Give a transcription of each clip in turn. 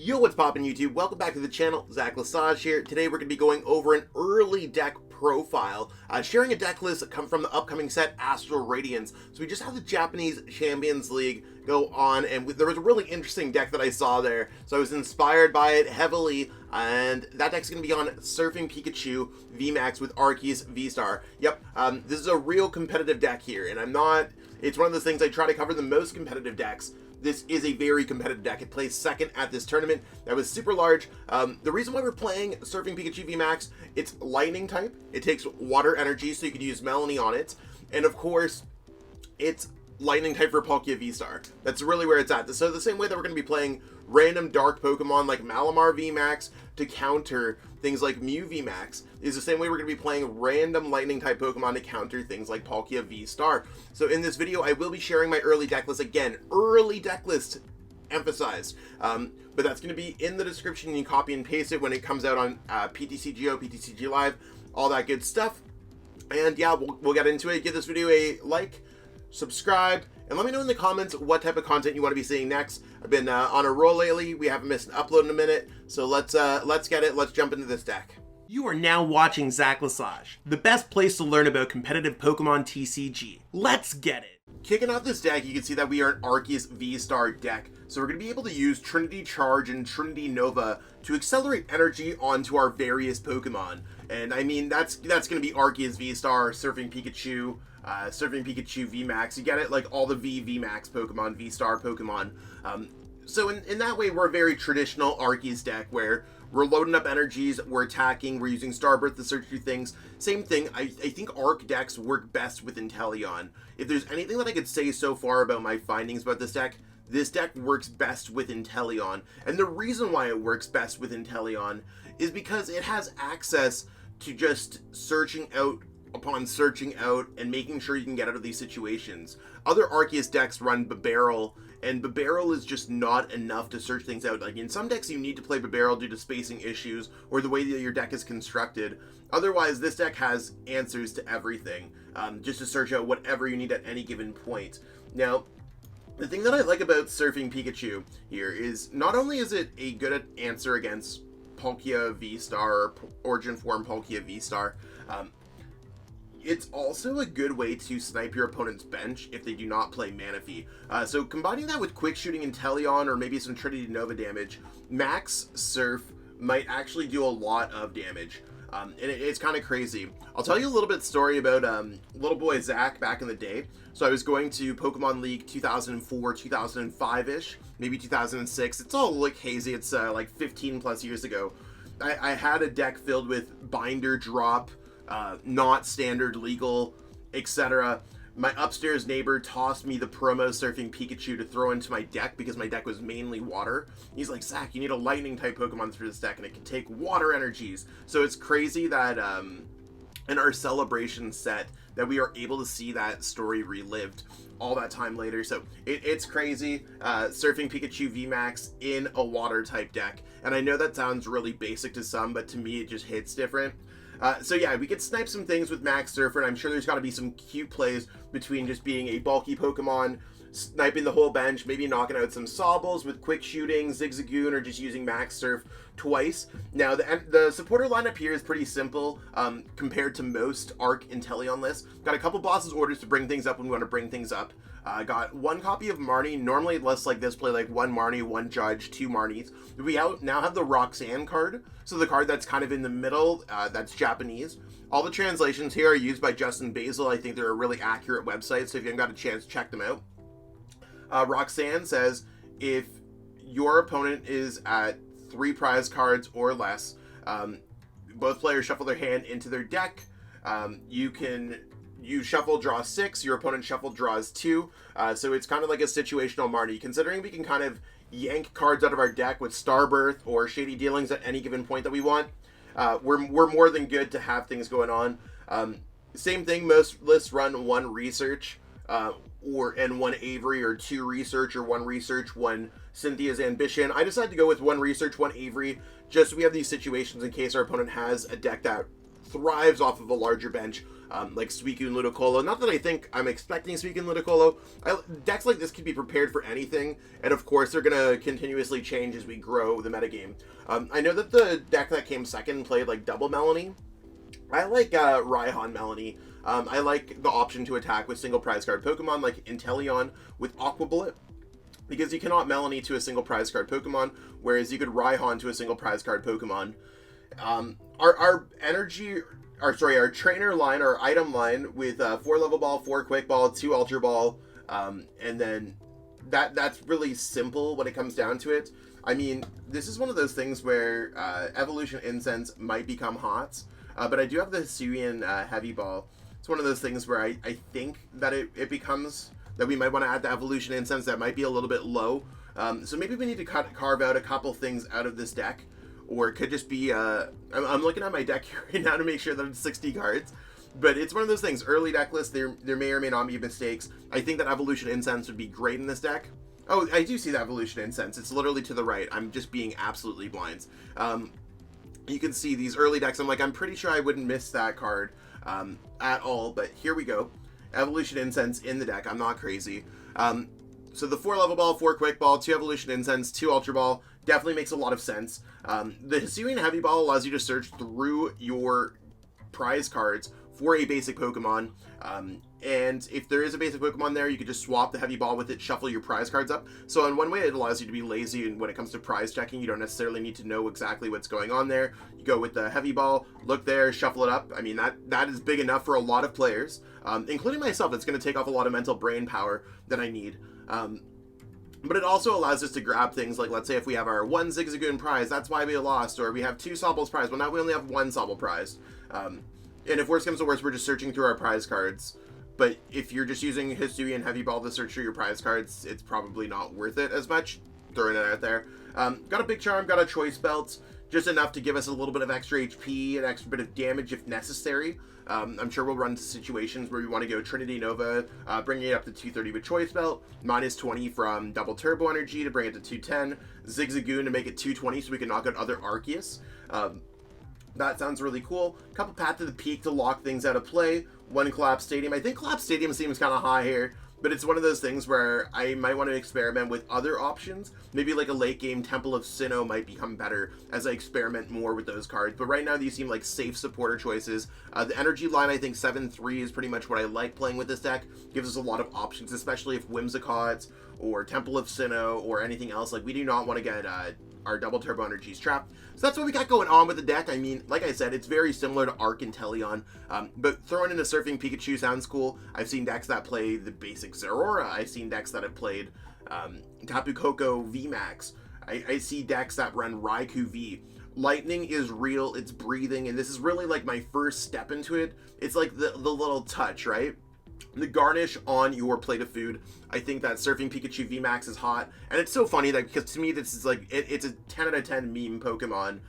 Yo, what's poppin' YouTube? Welcome back to the channel. Zach Lesage here. Today we're going to be going over an early deck profile, sharing a deck list that come from the upcoming set Astral Radiance. So we just had the Japanese Champions League go on, and there was a really interesting deck that I saw there. So I was inspired by it heavily, and that deck's going to be on Surfing Pikachu VMAX with Arceus VSTAR. Yep, this is a real competitive deck here, and it's one of those things I try to cover the most competitive decks. This is a very competitive deck. It plays second at this tournament. That was super large. The reason why we're playing Surfing Pikachu VMAX, it's lightning type. It takes water energy, so you can use Melony on it. And of course, it's lightning type for Palkia V-Star. That's really where it's at. So the same way that we're going to be playing random dark Pokemon like Malamar VMAX to counter things like Mew VMAX is the same way we're going to be playing random lightning type Pokemon to counter things like Palkia V-Star. So in this video, I will be sharing my early deck list. Again, early deck list emphasized. But that's going to be in the description. You can copy and paste it when it comes out on PTCGO, PTCG Live, all that good stuff. And yeah, we'll get into it. Give this video a like, subscribe, and let me know in the comments what type of content you want to be seeing next. I've been on a roll lately. We haven't missed an upload in a minute, so let's get it. Let's jump into this deck. You are now watching Zach Lesage, the best place to learn about competitive Pokemon TCG. Let's get it. Kicking off this deck, you can see that we are an Arceus V-Star deck. So we're going to be able to use Trinity Charge and Trinity Nova to accelerate energy onto our various Pokemon. And I mean, that's going to be Arceus V-Star, Surfing Pikachu, Surfing Pikachu VMAX. You get it, like all the VMAX Pokemon, V-Star Pokemon. So in that way, we're a very traditional Arceus deck where we're loading up energies, we're attacking, we're using Starbirth to search through things. Same thing, I think Arc decks work best with Inteleon. If there's anything that I could say so far about my findings about this deck works best with Inteleon. And the reason why it works best with Inteleon is because it has access to just searching out upon searching out and making sure you can get out of these situations. Other Arceus decks run Babarrel, and Babarrel is just not enough to search things out. Like in some decks you need to play Babarrel due to spacing issues or the way that your deck is constructed. Otherwise, this deck has answers to everything, just to search out whatever you need at any given point. Now, the thing that I like about Surfing Pikachu here is not only is it a good answer against Palkia V-Star or Origin Form Palkia V-Star, it's also a good way to snipe your opponent's bench if they do not play Manaphy. So combining that with quick shooting Inteleon or maybe some Trinity Nova damage, Max Surf might actually do a lot of damage. And it's kind of crazy. I'll tell you a little bit story about little boy Zach back in the day. So I was going to Pokemon League 2004, 2005-ish, maybe 2006. It's all like hazy. It's like 15 plus years ago. I had a deck filled with binder drop, not standard legal, etc. My upstairs neighbor tossed me the promo Surfing Pikachu to throw into my deck because my deck was mainly water. He's like, Zach, you need a lightning type Pokemon through this deck and it can take water energies. So it's crazy that in our celebration set that we are able to see that story relived all that time later. So it's crazy. Surfing Pikachu VMAX in a water type deck. And I know that sounds really basic to some, but to me it just hits different. So yeah, we could snipe some things with Max Surfer, and I'm sure there's got to be some cute plays between just being a bulky Pokemon, sniping the whole bench, maybe knocking out some Sobbles with quick shooting, Zigzagoon, or just using Max Surf twice. Now, the supporter lineup here is pretty simple compared to most Arc Inteleon lists. Got a couple bosses orders to bring things up when we want to bring things up. Got one copy of Marnie. Normally lists like this play like one Marnie, one Judge, two Marnies. We now have the Roxanne card, so the card that's kind of in the middle, that's Japanese. All the translations here are used by Justin Basil. I think they're a really accurate website, so if you haven't got a chance, check them out. Roxanne says, if your opponent is at 3 prize cards or less, both players shuffle their hand into their deck. You shuffle, draw 6, your opponent shuffle, draws 2. So it's kind of like a situational Marnie. Considering we can kind of yank cards out of our deck with Starbirth or Shady Dealings at any given point that we want, we're more than good to have things going on. Same thing, most lists run 1 research and 1 Avery, or 2 research, or 1 research, 1 Cynthia's Ambition. I decided to go with 1 research, 1 Avery, just so we have these situations in case our opponent has a deck that thrives off of a larger bench. like Suicune Ludicolo. Not that I think I'm expecting Suicune Ludicolo. Decks like this can be prepared for anything, and of course they're going to continuously change as we grow the metagame. I know that the deck that came second played like double Melony. I like Raihan Melony. I like the option to attack with single prize card Pokemon like Inteleon with Aqua Bullet, because you cannot Melony to a single prize card Pokemon, whereas you could Raihan to a single prize card Pokemon. Our trainer line, our item line with 4 Level Ball, 4 Quick Ball, 2 Ultra Ball, and then that's really simple when it comes down to it. I mean, this is one of those things where Evolution Incense might become hot, but I do have the Hisuian Heavy Ball. It's one of those things where I think that it becomes that we might want to add the Evolution Incense that might be a little bit low. So maybe we need to carve out a couple things out of this deck, or it could just be, I'm looking at my deck here right now to make sure that it's 60 cards, but it's one of those things, early deck list, there may or may not be mistakes. I think that Evolution Incense would be great in this deck. Oh, I do see the Evolution Incense. It's literally to the right. I'm just being absolutely blind. You can see these early decks. I'm like, I'm pretty sure I wouldn't miss that card at all, but here we go. Evolution Incense in the deck. I'm not crazy. So the 4 Level Ball, 4 Quick Ball, 2 Evolution Incense, 2 Ultra Ball definitely makes a lot of sense. The Hisuian Heavy Ball allows you to search through your prize cards for a basic Pokemon. And if there is a basic Pokemon there, you could just swap the Heavy Ball with it, shuffle your prize cards up. So in one way, it allows you to be lazy, and when it comes to prize checking, you don't necessarily need to know exactly what's going on there. You go with the Heavy Ball, look there, shuffle it up. I mean, that is big enough for a lot of players, including myself. It's going to take off a lot of mental brain power that I need. But it also allows us to grab things like, let's say if we have our 1 Zigzagoon prize, that's why we lost, or we have 2 Sobbles prize, well now we only have 1 Sobble prize. And if worse comes to worse, we're just searching through our prize cards. But if you're just using Hisuian Heavy Ball to search through your prize cards, it's probably not worth it as much. Throwing it out there. Got a Big Charm, got a Choice Belt, just enough to give us a little bit of extra HP, an extra bit of damage if necessary. I'm sure we'll run into situations where we want to go Trinity Nova, bringing it up to 230 with Choice Belt, minus 20 from Double Turbo Energy to bring it to 210, Zigzagoon to make it 220 so we can knock out other Arceus. That sounds really cool. Couple Path to the Peak to lock things out of play. 1 Collapsed Stadium. I think Collapsed Stadium seems kind of high here, but it's one of those things where I might want to experiment with other options. Maybe like a late game Temple of Sinnoh might become better as I experiment more with those cards. But right now these seem like safe supporter choices. The energy line, I think 7-3 is pretty much what I like playing with this deck. Gives us a lot of options, especially if Whimsicott or Temple of Sinnoh or anything else. Like, we do not want to get our Double Turbo Energies trapped. So that's what we got going on with the deck. I mean, like I said, it's very similar to Arc Inteleon, but throwing in a Surfing Pikachu sounds cool. I've seen decks that play the basic Zeraora. I've seen decks that have played Tapu Koko VMAX. I see decks that run Raikou V. Lightning is real, it's breathing, and this is really like my first step into it. It's like the little touch, right? The garnish on your plate of food. I think that Surfing Pikachu VMAX is hot, and it's so funny that because to me this is like it's a 10 out of 10 meme Pokemon.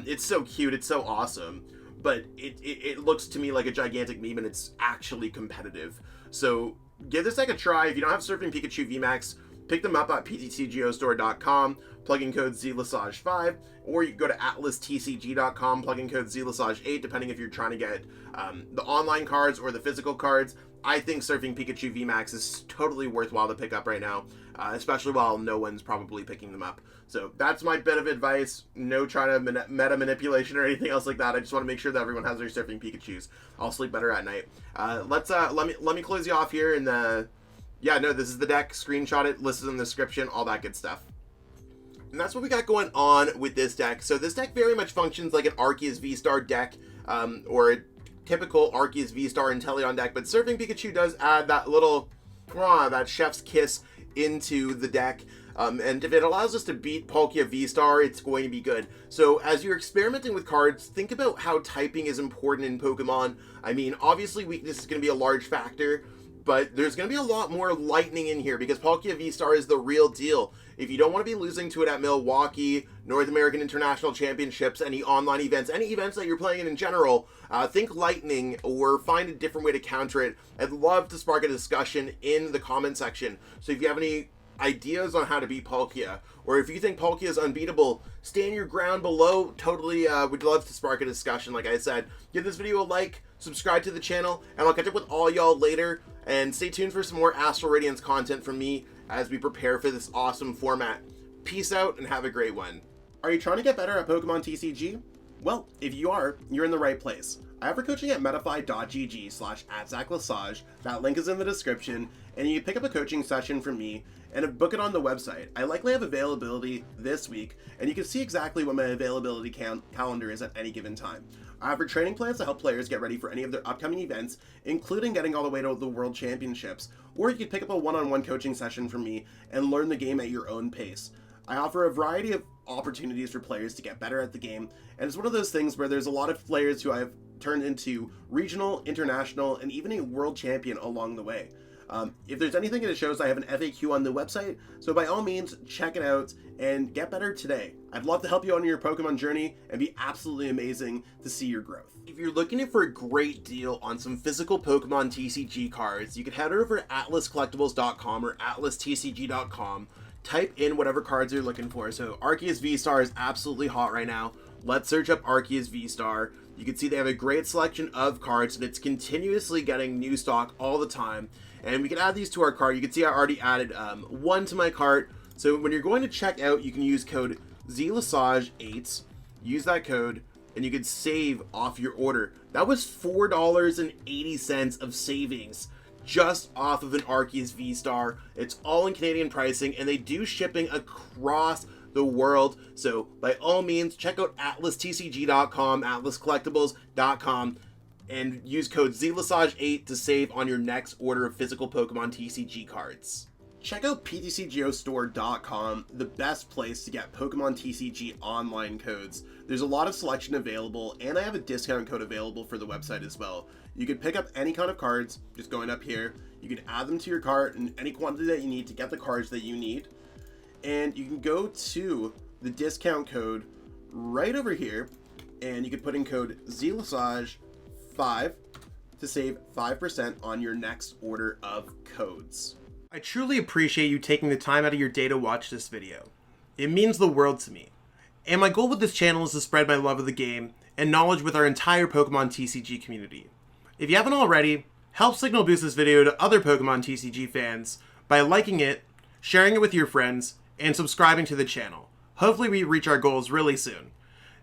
It's so cute, it's so awesome, but it looks to me like a gigantic meme, and it's actually competitive. So give this deck a try. If you don't have Surfing Pikachu VMAX, pick them up at PTCGO Store.com, plug in code ZLassage5, or you can go to AtlasTCG.com, plug in code ZLassage8, depending if you're trying to get the online cards or the physical cards. I think Surfing Pikachu VMAX is totally worthwhile to pick up right now, especially while no one's probably picking them up. So that's my bit of advice. No trying to meta manipulation or anything else like that. I just want to make sure that everyone has their Surfing Pikachus. I'll sleep better at night. Let me close you off here, and yeah, no, this is the deck. Screenshot it, listed in the description, all that good stuff. And that's what we got going on with this deck. So this deck very much functions like an Arceus VSTAR deck, or a typical Arceus VSTAR Inteleon deck, but Surfing Pikachu does add that little, that chef's kiss into the deck. And if it allows us to beat Palkia VSTAR, it's going to be good. So as you're experimenting with cards, think about how typing is important in Pokemon. I mean, obviously weakness is going to be a large factor, but there's going to be a lot more lightning in here because Palkia VSTAR is the real deal. If you don't want to be losing to it at Milwaukee, North American International Championships, any online events, any events that you're playing in general, think lightning or find a different way to counter it. I'd love to spark a discussion in the comment section. So if you have any ideas on how to beat Palkia, or if you think Palkia is unbeatable, stand your ground below. Totally would love to spark a discussion. Like I said, give this video a like, subscribe to the channel, and I'll catch up with all y'all later. And stay tuned for some more Astral Radiance content from me as we prepare for this awesome format. Peace out and have a great one. Are you trying to get better at Pokemon TCG? Well, if you are, you're in the right place. I offer coaching at metafy.gg/@ZachLesage. That link is in the description, and you can pick up a coaching session from me and book it on the website. I likely have availability this week, and you can see exactly what my availability calendar is at any given time. I offer training plans to help players get ready for any of their upcoming events, including getting all the way to the World Championships, or you can pick up a one-on-one coaching session from me and learn the game at your own pace. I offer a variety of opportunities for players to get better at the game, and it's one of those things where there's a lot of players who I've turned into regional, international, and even a world champion along the way. If there's anything that shows, I have an FAQ on the website, so by all means, check it out and get better today. I'd love to help you on your Pokemon journey and be absolutely amazing to see your growth. If you're looking for a great deal on some physical Pokemon TCG cards, you can head over to atlascollectibles.com or atlastcg.com. Type in whatever cards you're looking for. So Arceus VSTAR is absolutely hot right now. Let's search up Arceus VSTAR. You can see they have a great selection of cards, and it's continuously getting new stock all the time. And we can add these to our cart. You can see I already added one to my cart. So when you're going to check out, you can use code ZLesage8. Use that code, and you can save off your order. That was $4.80 of savings just off of an Arceus VSTAR. It's all in Canadian pricing, and they do shipping across the world. So by all means, check out atlastcg.com, atlascollectibles.com, and use code ZLesage8 to save on your next order of physical Pokemon TCG cards. Check out PTCGO Store.com, the best place to get Pokemon TCG online codes. There's a lot of selection available, and I have a discount code available for the website as well. You can pick up any kind of cards, just going up here. You can add them to your cart in any quantity that you need to get the cards that you need. And you can go to the discount code right over here, and you can put in code ZLesage5 to save 5% on your next order of codes. I truly appreciate you taking the time out of your day to watch this video. It means the world to me. And my goal with this channel is to spread my love of the game and knowledge with our entire Pokemon TCG community. If you haven't already, help signal boost this video to other Pokemon TCG fans by liking it, sharing it with your friends, and subscribing to the channel. Hopefully we reach our goals really soon.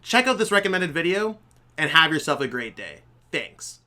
Check out this recommended video and have yourself a great day. Thanks.